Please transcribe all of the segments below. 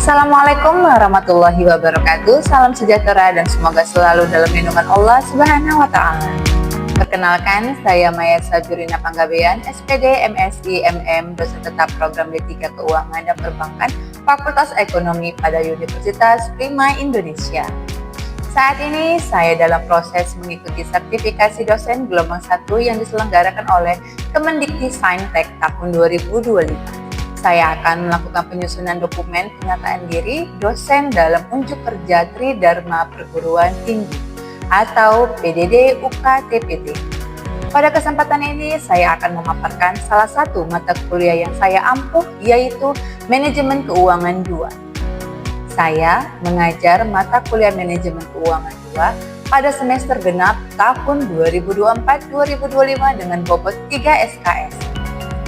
Assalamualaikum warahmatullahi wabarakatuh. Salam sejahtera dan semoga selalu dalam lindungan Allah Subhanahu wa taala. Perkenalkan, saya Maya Sajurina Panggabean, SPD, MSI, MM, dosen tetap program D3 Keuangan dan Perbankan, Fakultas Ekonomi pada Universitas Prima Indonesia. Saat ini saya dalam proses mengikuti sertifikasi dosen gelombang 1 yang diselenggarakan oleh Kemendikti-Saintek tahun 2025. Saya akan melakukan penyusunan dokumen pernyataan diri dosen dalam unjuk kerja Tridharma Perguruan Tinggi atau PDD UKT-PT. Pada kesempatan ini saya akan memaparkan salah satu mata kuliah yang saya ampuh, yaitu Manajemen Keuangan 2. Saya mengajar mata kuliah Manajemen Keuangan 2 pada semester genap tahun 2024-2025 dengan bobot 3 SKS.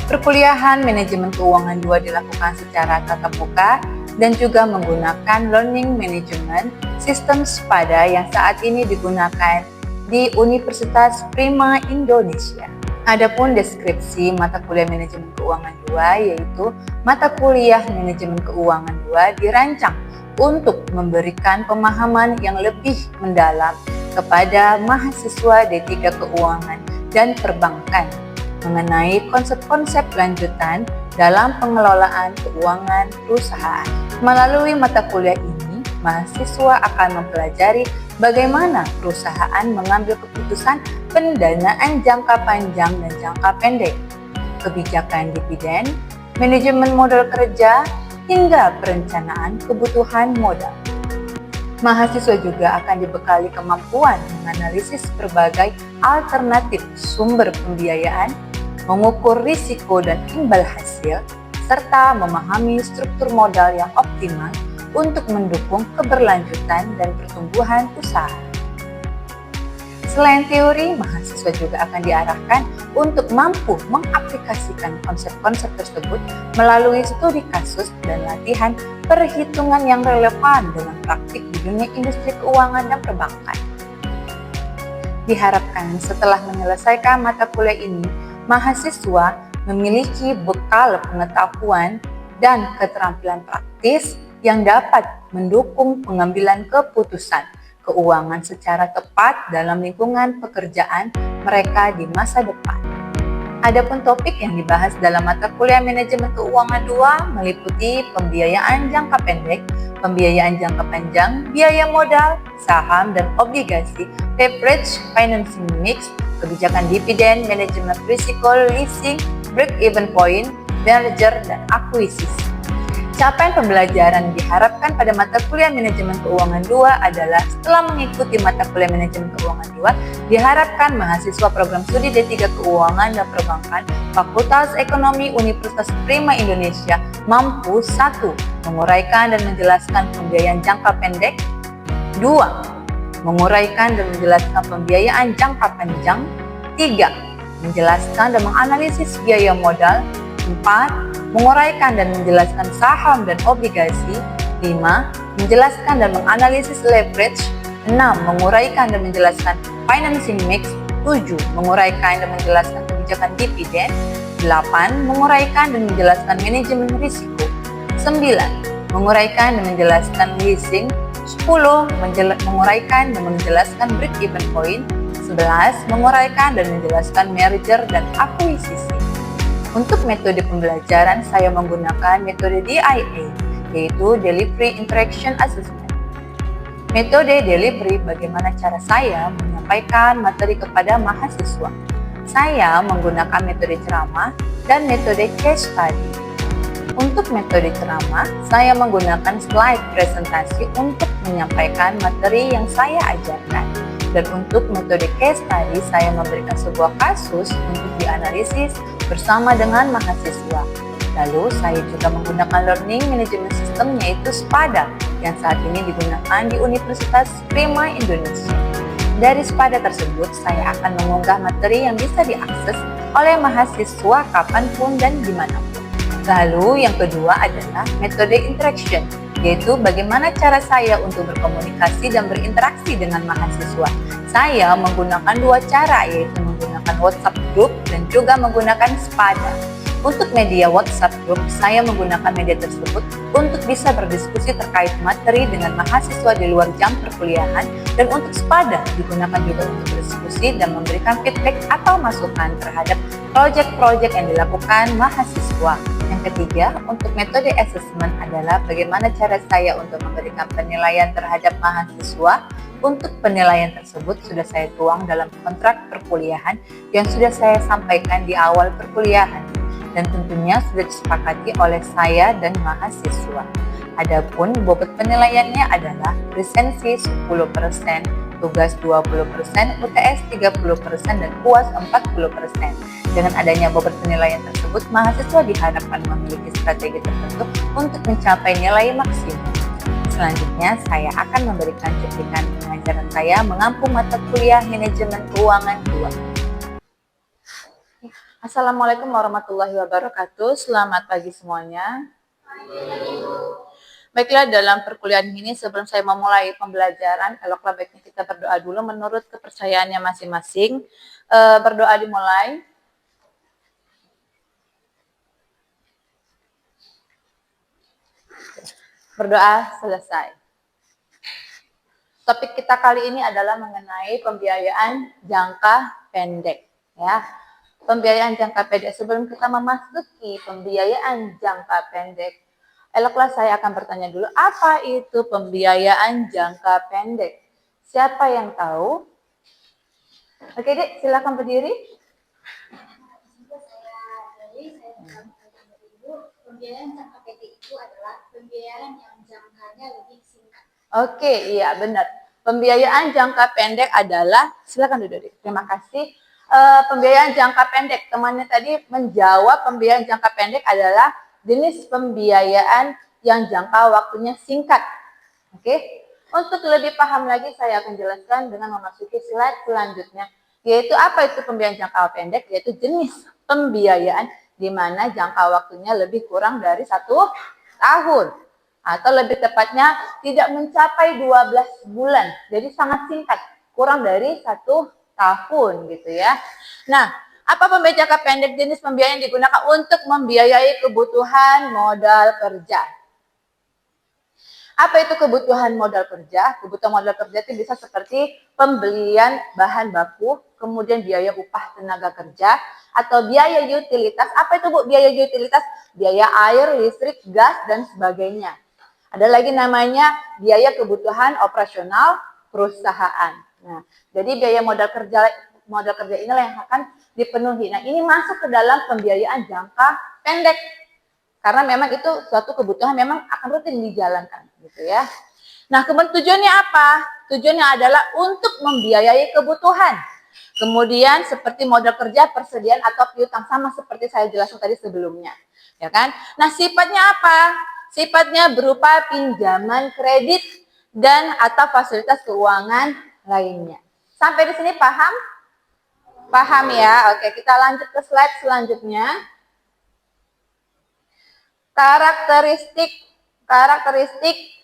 Perkuliahan Manajemen Keuangan 2 dilakukan secara tatap muka dan juga menggunakan Learning Management System SPADA yang saat ini digunakan di Universitas Prima Indonesia. Adapun deskripsi mata kuliah Manajemen Keuangan 2 yaitu mata kuliah Manajemen Keuangan 2 dirancang untuk memberikan pemahaman yang lebih mendalam kepada mahasiswa D3 Keuangan dan Perbankan mengenai konsep-konsep lanjutan dalam pengelolaan keuangan perusahaan. Melalui mata kuliah ini, mahasiswa akan mempelajari bagaimana perusahaan mengambil keputusan pendanaan jangka panjang dan jangka pendek, kebijakan dividen, manajemen modal kerja, hingga perencanaan kebutuhan modal. Mahasiswa juga akan dibekali kemampuan menganalisis berbagai alternatif sumber pembiayaan, mengukur risiko dan imbal hasil, serta memahami struktur modal yang optimal untuk mendukung keberlanjutan dan pertumbuhan usaha. Selain teori, mahasiswa juga akan diarahkan untuk mampu mengaplikasikan konsep-konsep tersebut melalui studi kasus dan latihan perhitungan yang relevan dengan praktik di dunia industri keuangan dan perbankan. Diharapkan setelah menyelesaikan mata kuliah ini, mahasiswa memiliki bekal pengetahuan dan keterampilan praktis yang dapat mendukung pengambilan keputusan keuangan secara tepat dalam lingkungan pekerjaan mereka di masa depan. Adapun topik yang dibahas dalam mata kuliah Manajemen Keuangan 2 meliputi pembiayaan jangka pendek, pembiayaan jangka panjang, biaya modal, saham dan obligasi, leverage, financing mix, kebijakan dividen, manajemen risiko, leasing, break-even point, merger, dan akuisisi. Capaian pembelajaran diharapkan pada mata kuliah Manajemen Keuangan 2 adalah setelah mengikuti mata kuliah Manajemen Keuangan 2, diharapkan mahasiswa program studi D3 Keuangan dan Perbankan Fakultas Ekonomi Universitas Prima Indonesia mampu 1. Menguraikan dan menjelaskan pembiayaan jangka pendek, 2. Menguraikan dan menjelaskan pembiayaan jangka panjang, 3. Menjelaskan dan menganalisis biaya modal, 4. Menguraikan dan menjelaskan saham dan obligasi, 5. Menjelaskan dan menganalisis leverage, 6. Menguraikan dan menjelaskan financing mix, 7. Menguraikan dan menjelaskan kebijakan dividen, 8. Menguraikan dan menjelaskan manajemen risiko, 9. Menguraikan dan menjelaskan leasing, 10. Menguraikan dan menjelaskan break-even point, 11. Menguraikan dan menjelaskan merger dan akuisisi. Untuk metode pembelajaran, saya menggunakan metode DIA, yaitu Delivery Interaction Assessment. Metode delivery bagaimana cara saya menyampaikan materi kepada mahasiswa. Saya menggunakan metode ceramah dan metode case study. Untuk metode ceramah, saya menggunakan slide presentasi untuk menyampaikan materi yang saya ajarkan. Dan untuk metode case study, saya memberikan sebuah kasus untuk dianalisis bersama dengan mahasiswa. Lalu, saya juga menggunakan Learning Management System yaitu SPADA yang saat ini digunakan di Universitas Prima Indonesia. Dari SPADA tersebut, saya akan mengunggah materi yang bisa diakses oleh mahasiswa kapanpun dan dimanapun. Lalu yang kedua adalah metode interaction, yaitu bagaimana cara saya untuk berkomunikasi dan berinteraksi dengan mahasiswa. Saya menggunakan dua cara, yaitu menggunakan WhatsApp group dan juga menggunakan SPADA. Untuk media WhatsApp Group, saya menggunakan media tersebut untuk bisa berdiskusi terkait materi dengan mahasiswa di luar jam perkuliahan, dan untuk sepadan digunakan juga untuk berdiskusi dan memberikan feedback atau masukan terhadap proyek-proyek yang dilakukan mahasiswa. Yang ketiga, untuk metode assessment adalah bagaimana cara saya untuk memberikan penilaian terhadap mahasiswa. Untuk penilaian tersebut sudah saya tuang dalam kontrak perkuliahan yang sudah saya sampaikan di awal perkuliahan, dan tentunya sudah disepakati oleh saya dan mahasiswa. Adapun bobot penilaiannya adalah presensi 10%, tugas 20%, UTS 30%, dan UAS 40%. Dengan adanya bobot penilaian tersebut, mahasiswa diharapkan memiliki strategi tertentu untuk mencapai nilai maksimum. Selanjutnya, saya akan memberikan cuplikan pengajaran saya mengampu mata kuliah Manajemen Keuangan 2. Assalamualaikum warahmatullahi wabarakatuh. Selamat pagi semuanya. Baiklah, dalam perkuliahan ini sebelum saya memulai pembelajaran, eloklah baiknya kita berdoa dulu menurut kepercayaannya masing-masing. Berdoa dimulai. Berdoa selesai. Topik kita kali ini adalah mengenai pembiayaan jangka pendek, ya. Pembiayaan jangka pendek. Sebelum kita memasuki pembiayaan jangka pendek, eloklah saya akan bertanya dulu, apa itu pembiayaan jangka pendek? Siapa yang tahu? Oke, Dek, silakan berdiri. Pembiayaan jangka pendek itu adalah pembiayaan yang jangkanya lebih singkat. Oke, iya benar. Pembiayaan jangka pendek adalah, silakan duduk. Terima kasih. Pembiayaan jangka pendek, temannya tadi menjawab pembiayaan jangka pendek adalah jenis pembiayaan yang jangka waktunya singkat. Oke. Untuk lebih paham lagi, saya akan jelaskan dengan memasuki slide selanjutnya, yaitu apa itu pembiayaan jangka pendek, yaitu jenis pembiayaan di mana jangka waktunya lebih kurang dari 1 tahun. Atau lebih tepatnya tidak mencapai 12 bulan. Jadi sangat singkat, kurang dari 1 tahun gitu ya. Nah, apa pembiayaan jangka pendek? Jenis pembiayaan yang digunakan untuk membiayai kebutuhan modal kerja. Apa itu kebutuhan modal kerja? Kebutuhan modal kerja itu bisa seperti pembelian bahan baku, kemudian biaya upah tenaga kerja, atau biaya utilitas. Apa itu, Bu, biaya utilitas? Biaya air, listrik, gas, dan sebagainya. Ada lagi namanya biaya kebutuhan operasional perusahaan. Nah, jadi biaya modal kerja inilah yang akan dipenuhi. Nah, ini masuk ke dalam pembiayaan jangka pendek. Karena memang itu suatu kebutuhan memang akan rutin dijalankan gitu ya. Nah, kemudian tujuannya apa? Tujuannya adalah untuk membiayai kebutuhan. Kemudian seperti modal kerja, persediaan atau piutang, sama seperti saya jelaskan tadi sebelumnya. Ya kan? Nah, sifatnya apa? Sifatnya berupa pinjaman kredit dan atau fasilitas keuangan lainnya. Sampai di sini paham? Paham ya? Oke, kita lanjut ke slide selanjutnya. Karakteristik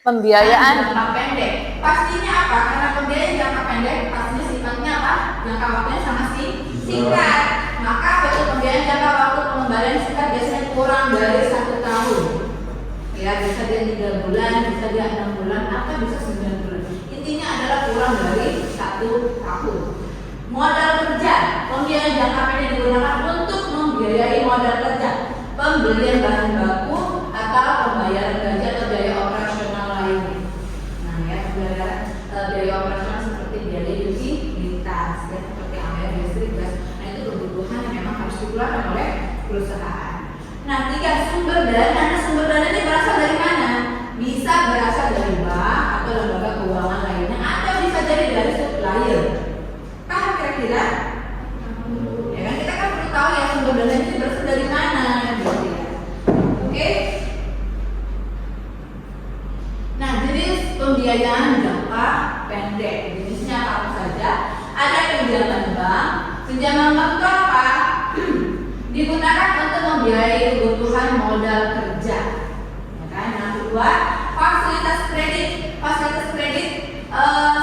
pembiayaan jangka pendek. Pastinya apa? Karena pembiayaan jangka pendek pastinya sifatnya apa? Jangka waktunya sangat singkat. Maka bentuk pembiayaan jangka waktu pengembalian singkat biasanya kurang dari 1 tahun. Ya, bisa dia 3 bulan, bisa dia 6 bulan, atau bisa 9 bulan. Intinya adalah kurang dari 1 tahun. Modal kerja. Pembiayaan jangka pendek digunakan untuk membiayai modal kerja, pembelian bahan baku, atau pembayaran gaji atau biaya operasional lainnya. Nah ya, biaya operasional seperti biaya utilitas, ya, seperti air, listrik, gas. Nah, itu kebutuhan yang memang harus dikeluarkan oleh perusahaan. Nah, 3 sumber dana. Nah, sumber dana ini berasal dari mana? Bisa berasal dari bank atau lembaga keuangan lainnya, atau bisa jadi dari supplier. Paham kira-kira? Ya kan, kita kan perlu tahu ya sumber dana ini berasal dari mana, gitu ya. Oke. Nah, jenis pembiayaan jangka pendek, jenisnya apa saja? Ada pinjaman bank. Pinjaman bank itu apa? Digunakan untuk membiayai kebutuhan modal kerja. Ya kan? Yang kedua, fasilitas kredit. Fasilitas kredit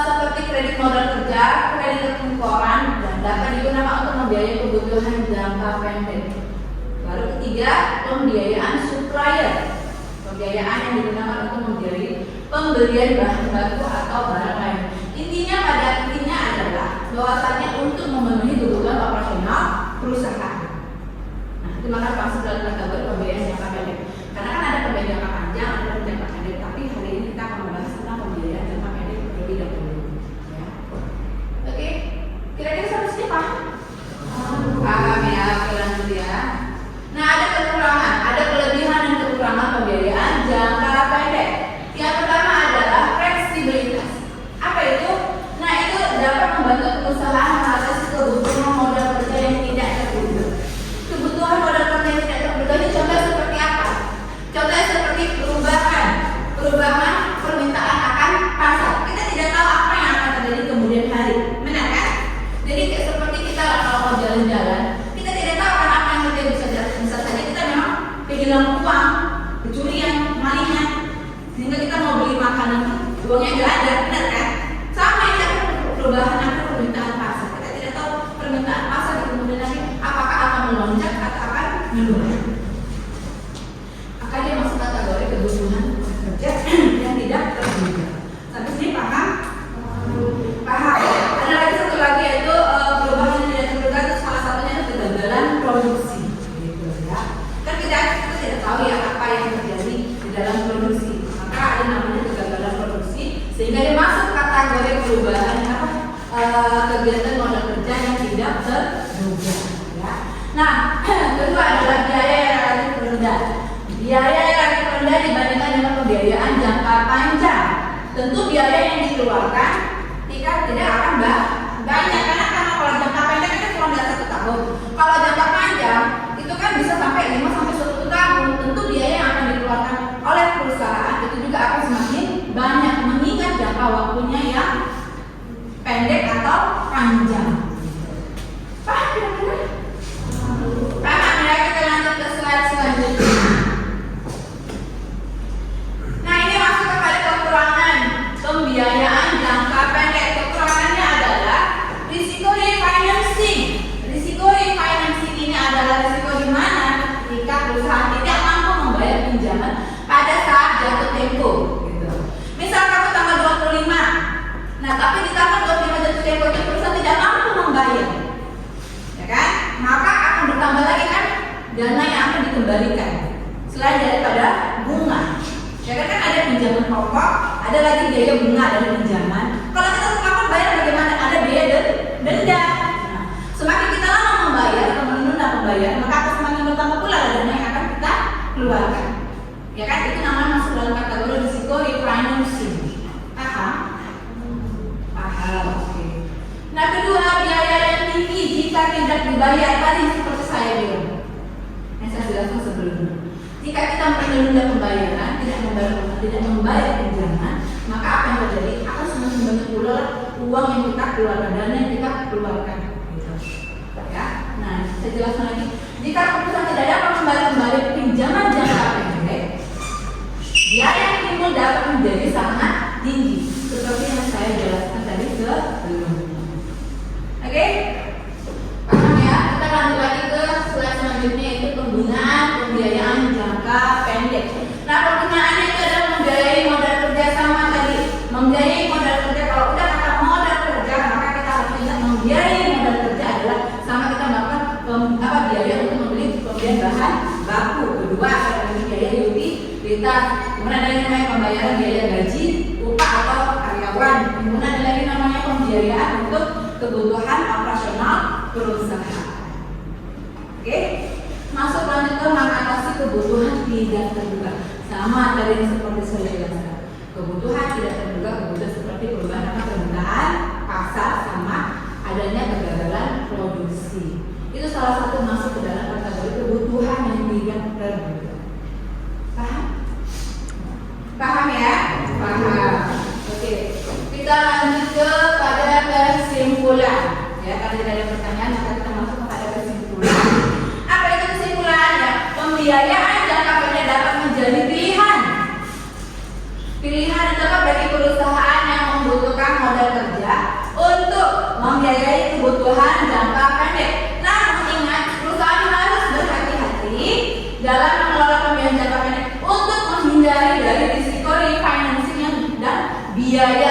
seperti kredit modal kerja, kredit perkantoran, dan dapat digunakan untuk membiayai kebutuhan jangka pendek. Lalu ketiga, pembiayaan supplier. Pembiayaan yang digunakan untuk membiayai pembelian bahan baku atau barang lain. Intinya adalah bahwasannya untuk memenuhi kebutuhan operasional perusahaan. Nah, itu maka masuk dalam kategori pembiayaan jangka pendek. Karena kan ada pembiayaan jangka panjang, ada jangka pendek. Tapi hari ini kita akan membahas tentang pembiayaan jangka pendek terlebih dahulu. Ya. Oke, kira-kira sampai sini paham? Paham ya, oke lanjut ya. Nah, ada kekurangan, ada kelebihan dan kekurangan pembiayaan jangka pendek. Yang pertama adalah fleksibilitas. Apa itu? Nah, itu dapat membantu perusahaan mengatasi kebutuhan modal kerja yang tidak terduga. Kebutuhan modal kerja yang tidak terduga ini contohnya seperti apa? Contohnya seperti perubahan permintaan akan pasar. Kita tidak tahu apa yang akan terjadi kemudian hari, benar kan? Jadi seperti kita kalau mau jalan-jalan, kita tidak tahu kan apa yang terjadi, bisa saja kita memang kehilangan uang, kecurian, malingan, sehingga kita mau beli makanan, uangnya nggak ada, benar kan? Sama ini perubahan akan permintaan pasar. Kita tidak tahu permintaan pasar di kemudian hari apakah akan melonjak atau akan menurun. Maka dia masuk kategori kebutuhan kerja yang tidak terduga. Sampai sini paham? Paham. Ada lagi satu lagi yaitu perubahan yang tidak terduga, itu salah satunya itu kegagalan produksi. Gitu ya. Kan kita tidak tahu ya apa yang terjadi di dalam produksi. Maka ada namanya kegagalan produksi, sehingga dia masuk kategori perubahan kegiatan modal kerja yang tidak terduga. Ya. Nah, kedua adalah biaya yang relatif rendah. Biaya yang relatif rendah dibandingkan dengan pembiayaan jangka panjang. Tentu biaya yang dikeluarkan tidak akan banyak, karena kalau jangka pendek itu cuma 1 tahun. Kalau jangka panjang itu kan bisa sampai 5 sampai 10 tahun. Tentu biaya yang akan dikeluarkan oleh perusahaan itu juga akan semakin banyak mengingat jangka waktunya yang pendek atau panjang. Paham kira-kira? Paham ya, kita lanjut ke slide selanjutnya. Nah, ini masuk kepada kekurangan pembiayaan jangka pendek. Kekurangannya adalah risiko refinancing. Risiko refinancing ini adalah risiko di mana jika perusahaan tidak mampu membayar pinjaman pada saat jatuh tempo. Gitu. Misal kamu tanggal 25, nah tapi di tanggal 25 jatuh tempo itu perusahaan tidak mampu membayar, ya kan? Maka akan bertambah lagi kan dana yang akan dikembalikan selain daripada bunga. Ya kan ada pinjaman pokok, ada lagi biaya bunga dari pinjaman. Kalau kita terlambat bayar bagaimana? Ada biaya denda. Nah, semakin kita lama membayar atau menunda membayar, maka akan semakin bertambah pula dana yang akan kita keluarkan. Ya kan? Itu namanya masuk dalam kategori risiko refinancing. Paham? Paham. Oke. Nah, kedua, biaya yang tinggi jika tidak dibayar. Tadi seperti saya bilang, yang saya jelaskan sebelumnya. Jika kita menunda pembayaran, tidak membayar pinjaman, maka apa yang terjadi? Akan semakin banyak pula uang yang kita keluarkan, dana yang kita keluarkan. Gitu. Ya. Nah, saya jelaskan lagi. Jika perusahaan tidak dapat kembali pinjaman jangka pendek, biaya yang timbul dapat menjadi sangat tinggi, seperti yang saya jelaskan tadi sebelumnya. Oke? Paham ya? Kita lanjut lagi ke slide selanjutnya, yaitu penggunaan pembiayaan jangka pendek. Nah, penggunaannya itu adalah membiayai modal kerja sama tadi. Membiayai modal kerja, kalau udah kata modal kerja, maka kita harus ingat membiayai modal kerja adalah sama kita melakukan biaya untuk membeli pembelian bahan baku. Kedua, ada biaya utilitas. Kemudian ada yang namanya pembayaran biaya gaji, upah atau karyawan. Kemudian ada lagi namanya pembiayaan untuk kebutuhan operasional perusahaan. Oke, masuk lanjut ke mengatasi kebutuhan tidak terduga. Sama tadi yang seperti saya jelaskan. Kebutuhan tidak terduga, kebutuhan seperti perubahan permintaan pasar sama adanya kegagalan produksi. Itu salah satu masuk ke dalam kategori kebutuhan yang tidak terduga. Paham? Paham ya? Paham. Oke, kita lanjut ke pada kesimpulan. Ya, kalau tidak ada pertanyaan, maka kita masuk kepada kesimpulan. Apa itu kesimpulannya? Pembiayaan jangka pendek dapat menjadi pilihan. Pilihan itu bagi perusahaan yang membutuhkan modal kerja untuk membiayai kebutuhan jangka pendek. Namun ingat, perusahaan harus berhati-hati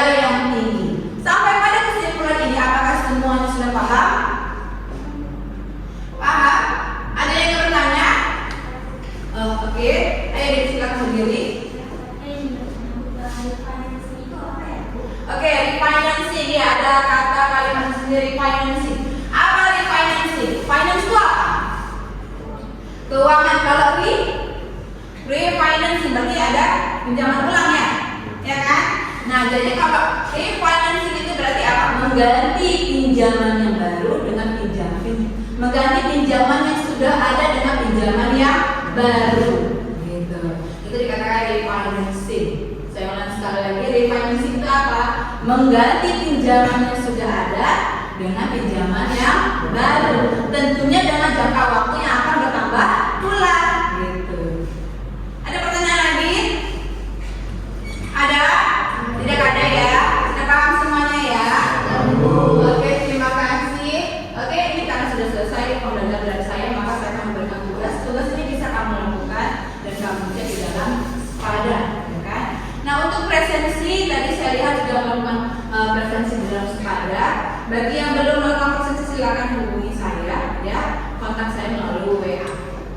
biaya yang tinggi. Sampai pada kesimpulan ini, apakah semuanya sudah paham? Paham? Ada yang bertanya? Oke, ayo disilakan berdiri. Oke, refinancing ya, ada kata kalimat sendiri refinancing. Apa refinancing? Finance itu apa? Keuangan. Kalau refinancing berarti ada pinjaman ulang ya kan? Nah, jadi kalau refinancing itu berarti apa? Mengganti pinjaman yang baru dengan mengganti pinjaman yang sudah ada dengan pinjaman yang baru. Gitu. Itu dikatakan refinancing. Saya ulang sekali lagi, refinancing itu apa? Mengganti pinjaman yang sudah ada dengan pinjaman yang baru. Tentunya dengan jangka waktu yang akan bertambah pula. Gitu. Ada pertanyaan lagi? Ada? Tidak ada ya? Sudah paham semuanya ya? Oke, terima kasih. Oke, ini karena sudah selesai pembelajaran dari saya, maka saya akan memberikan tugas. Tugas ini bisa kamu lakukan dan kamu cek di dalam sepada, ya kan? Nah, untuk presensi tadi saya lihat sudah melakukan presensi di dalam sepada. Bagi yang belum melakukan presensi silakan hubungi saya, ya. Kontak saya melalui WA.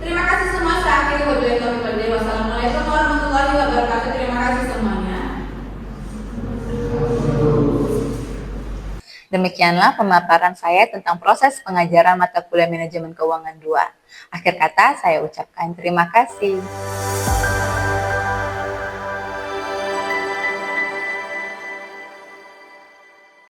Terima kasih semua. Saya akhiri wabillahi taufiq wal hidayah. Wassalamualaikum warahmatullahi wabarakatuh. Terima kasih semuanya. Demikianlah pemaparan saya tentang proses pengajaran mata kuliah Manajemen Keuangan 2. Akhir kata saya ucapkan terima kasih.